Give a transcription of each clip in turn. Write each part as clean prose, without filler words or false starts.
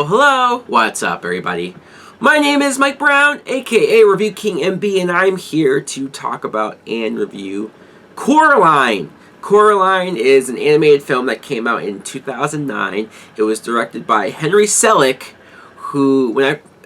Hello! What's up, everybody? My name is Mike Brown, aka Review King MB, and I'm here to talk about and review Coraline. Coraline is an animated film that came out in 2009. It was directed by Henry Selick, who,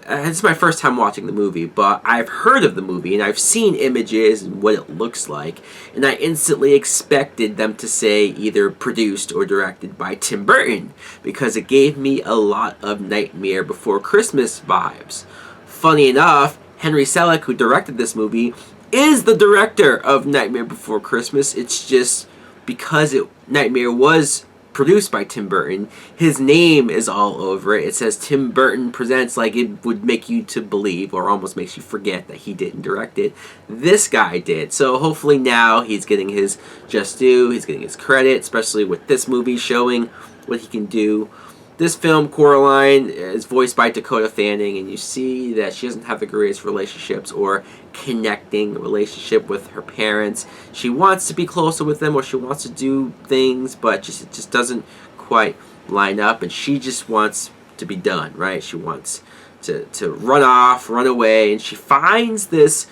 this is my first time watching the movie, but I've heard of the movie and I've seen images and what it looks like, and I instantly expected them to say either produced or directed by Tim Burton, because it gave me a lot of Nightmare Before Christmas vibes. Funny enough, Henry Selick, who directed this movie, is the director of Nightmare Before Christmas. It's just because Nightmare was produced by Tim Burton, his name is all over it. It says Tim Burton presents, like it would make you to believe, or almost makes you forget, that he didn't direct it. This guy did. So hopefully now he's getting his just due, he's getting his credit, especially with this movie showing what he can do. This film, Coraline, is voiced by Dakota Fanning, and you see that she doesn't have the greatest relationships or connecting relationship with her parents. She wants to be closer with them, or she wants to do things, but it just doesn't quite line up, and she just wants to be done, right? She wants to run off, run away, and she finds this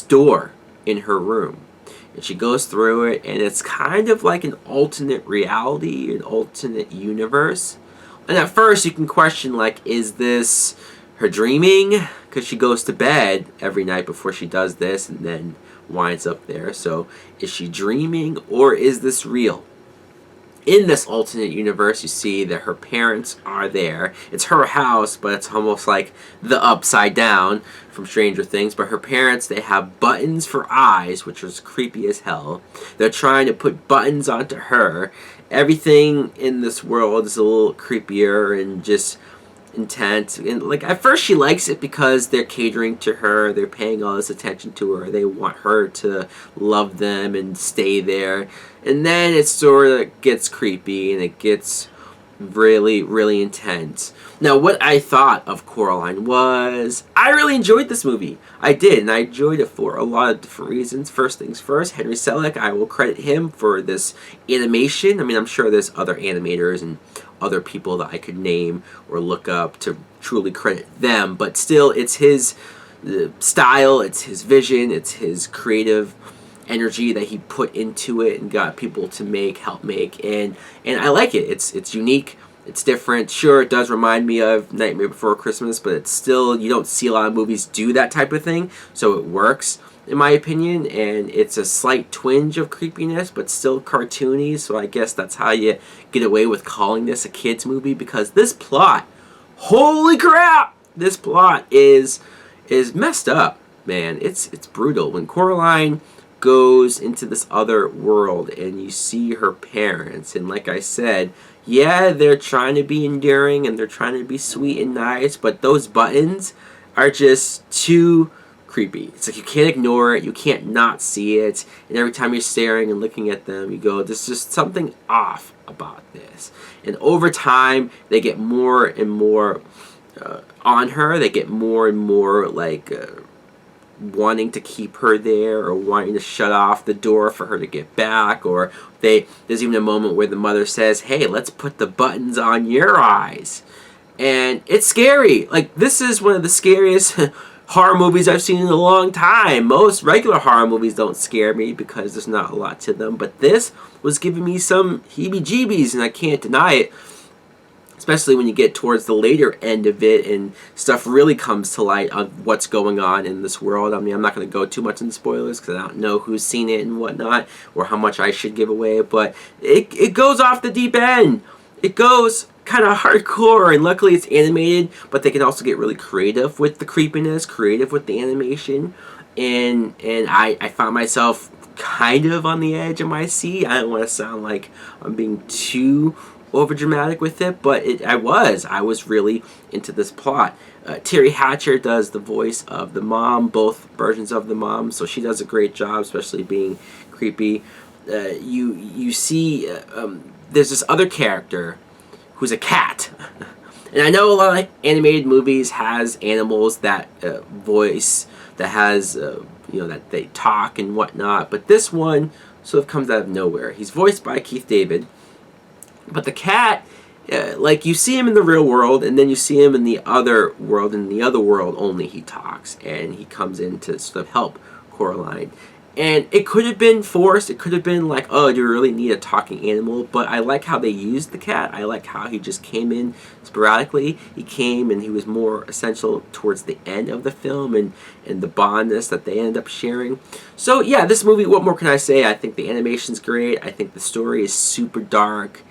door in her room. And she goes through it, and it's kind of like an alternate reality, an alternate universe. And at first you can question, like, is this her dreaming? Because she goes to bed every night before she does this and then winds up there. So is she dreaming, or is this real? In this alternate universe, you see that her parents are there. It's her house, but it's almost like the Upside Down from Stranger Things. But her parents, they have buttons for eyes, which was creepy as hell. They're trying to put buttons onto her. Everything in this world is a little creepier and just intense. And like, at first she likes it because they're catering to her, they're paying all this attention to her, they want her to love them and stay there. And then it sort of gets creepy and it gets really, really intense. Now, what I thought of Coraline was, I really enjoyed this movie. I did, and I enjoyed it for a lot of different reasons. First things first, Henry Selick, I will credit him for this animation. I mean, I'm sure there's other animators and other people that I could name or look up to truly credit them, but still, it's his style, it's his vision, it's his creative energy that he put into it and got people to help make, and I like it. It's unique, it's different. Sure, it does remind me of Nightmare Before Christmas, but it's still, you don't see a lot of movies do that type of thing, so it works in my opinion, and it's a slight twinge of creepiness, but still cartoony, so I guess that's how you get away with calling this a kid's movie, because this plot, holy crap, this plot is messed up, man. It's brutal. When Coraline goes into this other world and you see her parents, and like I said, yeah, they're trying to be endearing and they're trying to be sweet and nice, but those buttons are just too creepy. It's like you can't ignore it, you can't not see it, and every time you're staring and looking at them, you go, there's just something off about this. And over time, they get more and more on her. They get more and more like wanting to keep her there, or wanting to shut off the door for her to get back, or there's even a moment where the mother says, hey, let's put the buttons on your eyes. And it's scary. Like, this is one of the scariest horror movies I've seen in a long time. Most regular horror movies don't scare me because there's not a lot to them, but this was giving me some heebie-jeebies, and I can't deny it. Especially when you get towards the later end of it and stuff really comes to light of what's going on in this world. I mean, I'm not going to go too much into spoilers because I don't know who's seen it and whatnot, or how much I should give away, but it goes off the deep end. It goes kind of hardcore, and luckily it's animated, but they can also get really creative with the creepiness, creative with the animation, and I found myself kind of on the edge of my seat. I don't want to sound like I'm being too over dramatic with it, but I was really into this plot. Terry Hatcher does the voice of the mom, both versions of the mom, so she does a great job, especially being creepy. You see there's this other character who's a cat. And I know a lot of animated movies has animals that voice, that has that they talk and whatnot, but this one sort of comes out of nowhere. He's voiced by Keith David, but the cat like you see him in the real world, and then you see him in the other world. In the other world, only he talks, and he comes in to sort of help Coraline. And it could have been forced. It could have been like, oh, do you really need a talking animal? But I like how they used the cat. I like how he just came in sporadically. He came and he was more essential towards the end of the film, and the bondness that they end up sharing. So yeah, this movie, what more can I say? I think the animation's great. I think the story is super dark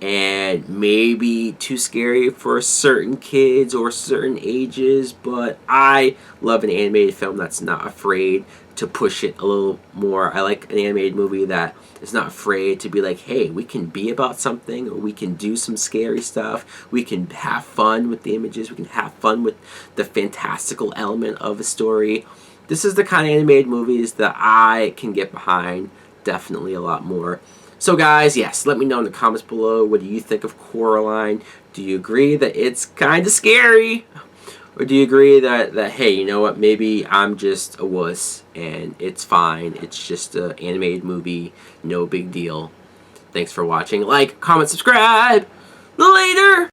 and maybe too scary for certain kids or certain ages, but I love an animated film that's not afraid to push it a little more. I like an animated movie that is not afraid to be like, hey, we can be about something, or we can do some scary stuff, we can have fun with the images, we can have fun with the fantastical element of a story. This is the kind of animated movies that I can get behind definitely a lot more. So guys, yes, let me know in the comments below, what do you think of Coraline? Do you agree that it's kind of scary? Or do you agree that, hey, you know what, maybe I'm just a wuss and it's fine, it's just an animated movie, no big deal. Thanks for watching. Like, comment, subscribe. Later!